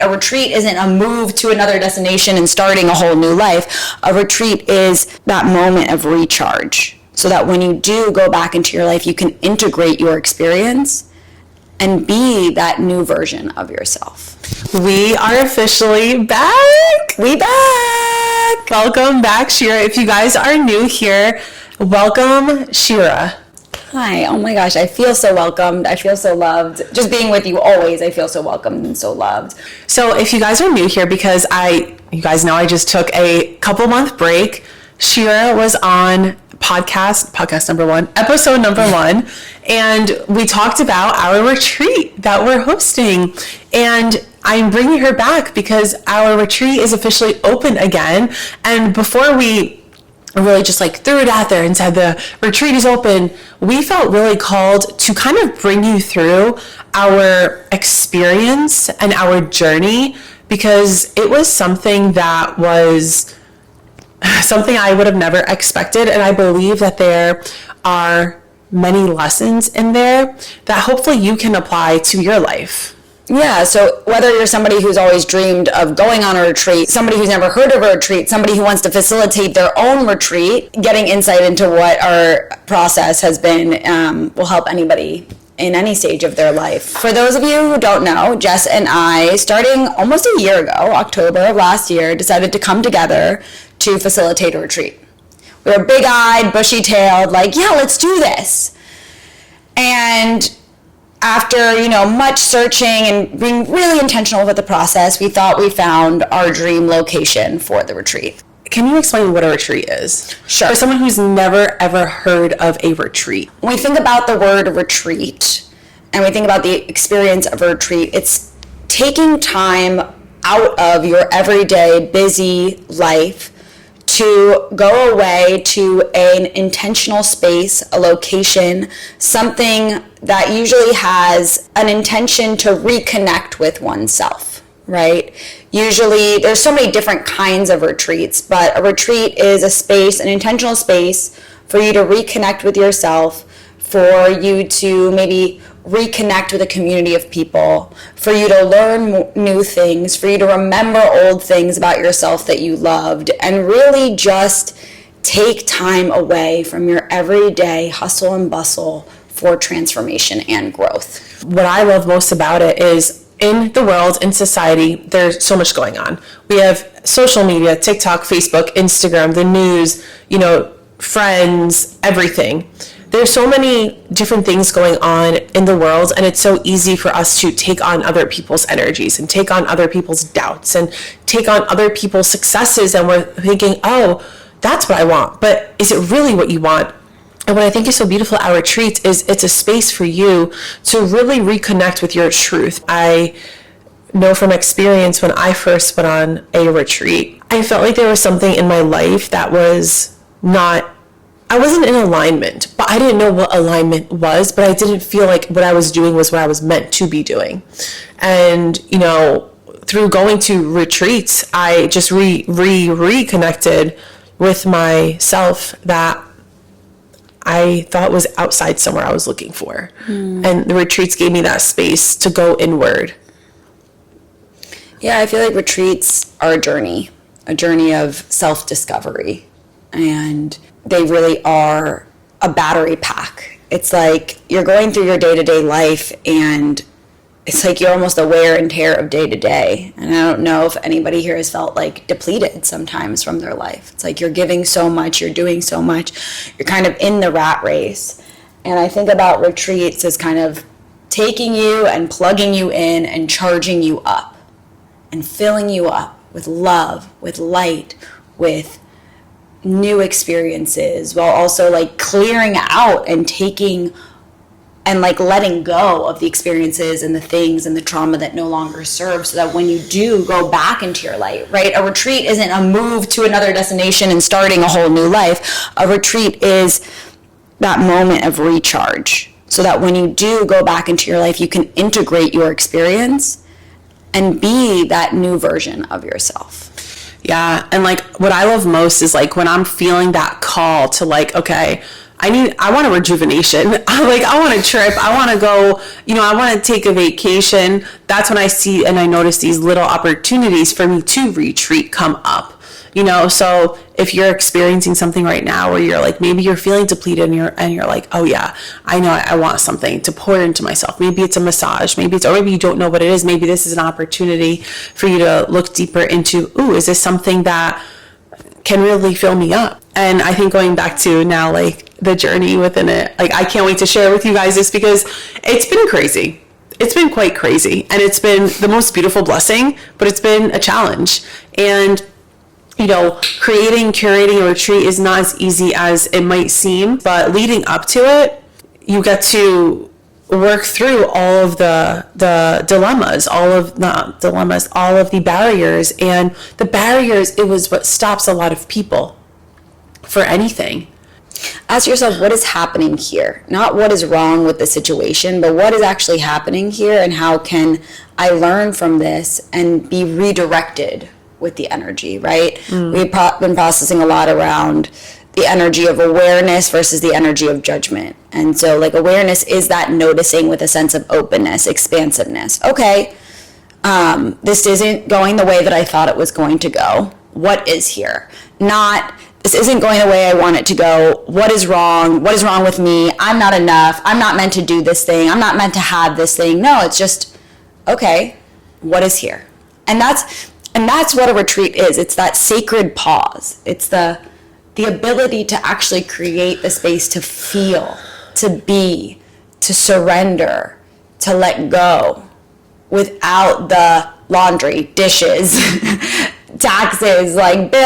A retreat isn't a move to another destination and starting a whole new life. A retreat is that moment of recharge, so that when you do go back into your life, you can integrate your experience and be that new version of yourself. We are officially back. We back. Welcome back, Shira. If you guys are new here, welcome, Shira. Hi. Oh my gosh, I feel so welcomed. I feel so loved. Just being with you always, I feel so welcomed and so loved. So if you guys are new here, because you guys know I just took a couple month break, Shira was on podcast number 1, episode number 1, and we talked about our retreat that we're hosting. And I'm bringing her back because our retreat is officially open again. And before we really just threw it out there and said the retreat is open, we felt really called to kind of bring you through our experience and our journey, because it was something that was something I would have never expected. And I believe that there are many lessons in there that hopefully you can apply to your life. Yeah, so whether you're somebody who's always dreamed of going on a retreat, somebody who's never heard of a retreat, somebody who wants to facilitate their own retreat, getting insight into what our process has been will help anybody in any stage of their life. For those of you who don't know, Jess and I, starting almost a year ago, October of last year, decided to come together to facilitate a retreat. We were big-eyed, bushy-tailed, yeah, let's do this. And after, much searching and being really intentional with the process, we thought we found our dream location for the retreat. Can you explain what a retreat is? Sure. For someone who's never ever heard of a retreat. When we think about the word retreat and we think about the experience of a retreat, it's taking time out of your everyday busy life to go away to an intentional space, a location, something that usually has an intention to reconnect with oneself, right? Usually, there's so many different kinds of retreats, but a retreat is a space, an intentional space for you to reconnect with yourself, for you to maybe reconnect with a community of people, for you to learn new things, for you to remember old things about yourself that you loved, and really just take time away from your everyday hustle and bustle for transformation and growth. What I love most about it is in the world, in society, there's so much going on. We have social media, TikTok, Facebook, Instagram, the news, friends, everything. There's so many different things going on in the world, and it's so easy for us to take on other people's energies and take on other people's doubts and take on other people's successes, and we're thinking, oh, that's what I want. But is it really what you want? And what I think is so beautiful at our retreats is it's a space for you to really reconnect with your truth. I know from experience when I first went on a retreat, I felt like there was something in my life that was I wasn't in alignment, but I didn't know what alignment was, but I didn't feel like what I was doing was what I was meant to be doing. And, through going to retreats, I just reconnected with myself that I thought was outside somewhere I was looking for. And the retreats gave me that space to go inward. Yeah, I feel like retreats are a journey of self-discovery. And they really are a battery pack. It's like you're going through your day-to-day life, and it's like you're almost a wear and tear of day-to-day. And I don't know if anybody here has felt depleted sometimes from their life. It's like you're giving so much, you're doing so much, you're kind of in the rat race. And I think about retreats as kind of taking you and plugging you in and charging you up and filling you up with love, with light, with new experiences, while also clearing out and taking and letting go of the experiences and the things and the trauma that no longer serve, so that when you do go back into your light, right? A retreat isn't a move to another destination and starting a whole new life. A retreat is that moment of recharge, so that when you do go back into your life, you can integrate your experience and be that new version of yourself. Yeah, and what I love most is when I'm feeling that call to okay, I want a rejuvenation. Like, I want a trip. I want to go, I want to take a vacation. That's when I see and I notice these little opportunities for me to retreat come up. So if you're experiencing something right now where you're like, maybe you're feeling depleted and you're like, oh yeah, I know I want something to pour into myself. Maybe it's a massage, or maybe you don't know what it is. Maybe this is an opportunity for you to look deeper into, is this something that can really fill me up? And I think going back to now, like, the journey within it, like, I can't wait to share with you guys this, because it's been crazy. It's been quite crazy, and it's been the most beautiful blessing, but it's been a challenge. And curating a retreat is not as easy as it might seem, but leading up to it, you get to work through all of the dilemmas, all of the barriers. And the barriers, it was what stops a lot of people for anything. Ask yourself, what is happening here? Not what is wrong with the situation, but what is actually happening here, and how can I learn from this and be redirected with the energy, right? We've been processing a lot around the energy of awareness versus the energy of judgment. And so, like, awareness is that noticing with a sense of openness, expansiveness. Okay, this isn't going the way that I thought it was going to go. What is here? Not, this isn't going the way I want it to go. What is wrong? What is wrong with me? I'm not enough. I'm not meant to do this thing. I'm not meant to have this thing. No, it's just, okay, what is here? And that's what a retreat is. It's that sacred pause. It's the ability to actually create the space to feel, to be, to surrender, to let go, without the laundry, dishes, taxes, like bills.